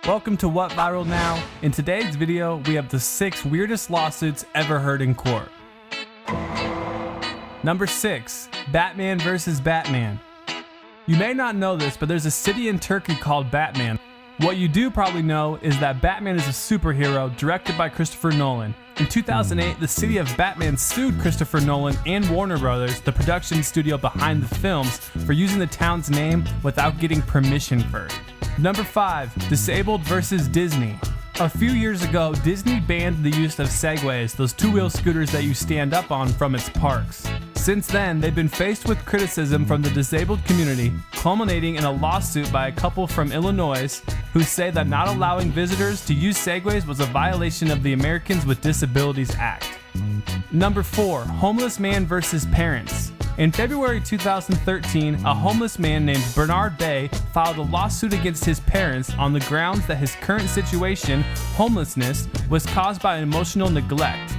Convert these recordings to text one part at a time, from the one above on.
Welcome to What Viral Now. In today's video, we have the 6 weirdest lawsuits ever heard in court. Number 6, Batman vs. Batman. You may not know this, but there's a city in Turkey called Batman. What you do probably know is that Batman is a superhero directed by Christopher Nolan. In 2008, the city of Batman sued Christopher Nolan and Warner Brothers, the production studio behind the films, for using the town's name without getting permission first. Number 5, Disabled vs. Disney. A few years ago, Disney banned the use of Segways, those two-wheel scooters that you stand up on, from its parks. Since then, they've been faced with criticism from the disabled community, culminating in a lawsuit by a couple from Illinois who say that not allowing visitors to use Segways was a violation of the Americans with Disabilities Act. Number 4, Homeless man vs. Parents. In February 2013, a homeless man named Bernard Bay filed a lawsuit against his parents on the grounds that his current situation, homelessness, was caused by emotional neglect.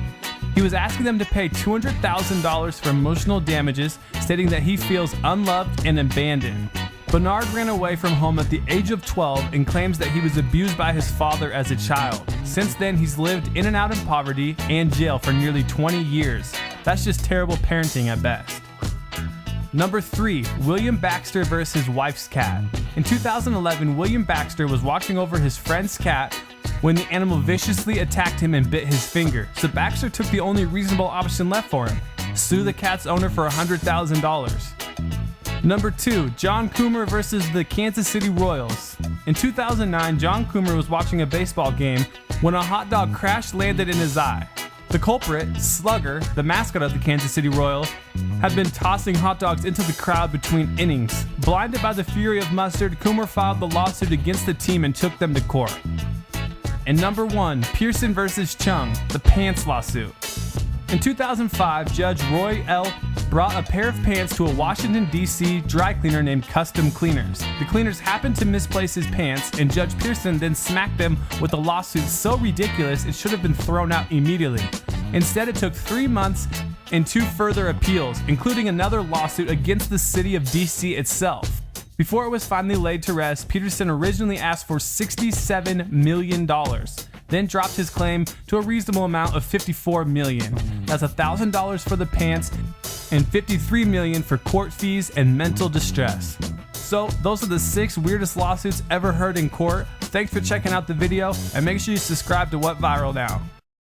He was asking them to pay $200,000 for emotional damages, stating that he feels unloved and abandoned. Bernard ran away from home at the age of 12 and claims that he was abused by his father as a child. Since then, he's lived in and out of poverty and jail for nearly 20 years. That's just terrible parenting at best. Number 3, William Baxter versus his wife's cat. In 2011, William Baxter was watching over his friend's cat when the animal viciously attacked him and bit his finger. So Baxter took the only reasonable option left for him: sue the cat's owner for $100,000. Number 2, John Coomer versus the Kansas City Royals. In 2009, John Coomer was watching a baseball game when a hot dog crash-landed in his eye. The culprit, Slugger, the mascot of the Kansas City Royals, had been tossing hot dogs into the crowd between innings. Blinded by the fury of mustard, Coomer filed the lawsuit against the team and took them to court. And number 1, Pearson versus Chung, the pants lawsuit. In 2005, Judge Roy L. brought a pair of pants to a Washington, D.C. dry cleaner named Custom Cleaners. The cleaners happened to misplace his pants, and Judge Pearson then smacked them with a lawsuit so ridiculous it should have been thrown out immediately. Instead, it took 3 months and 2 further appeals, including another lawsuit against the city of D.C. itself. Before it was finally laid to rest, Peterson originally asked for $67 million, then dropped his claim to a reasonable amount of $54 million. That's $1,000 for the pants and $53 million for court fees and mental distress. So those are the 6 weirdest lawsuits ever heard in court. Thanks for checking out the video, and make sure you subscribe to What Viral Now.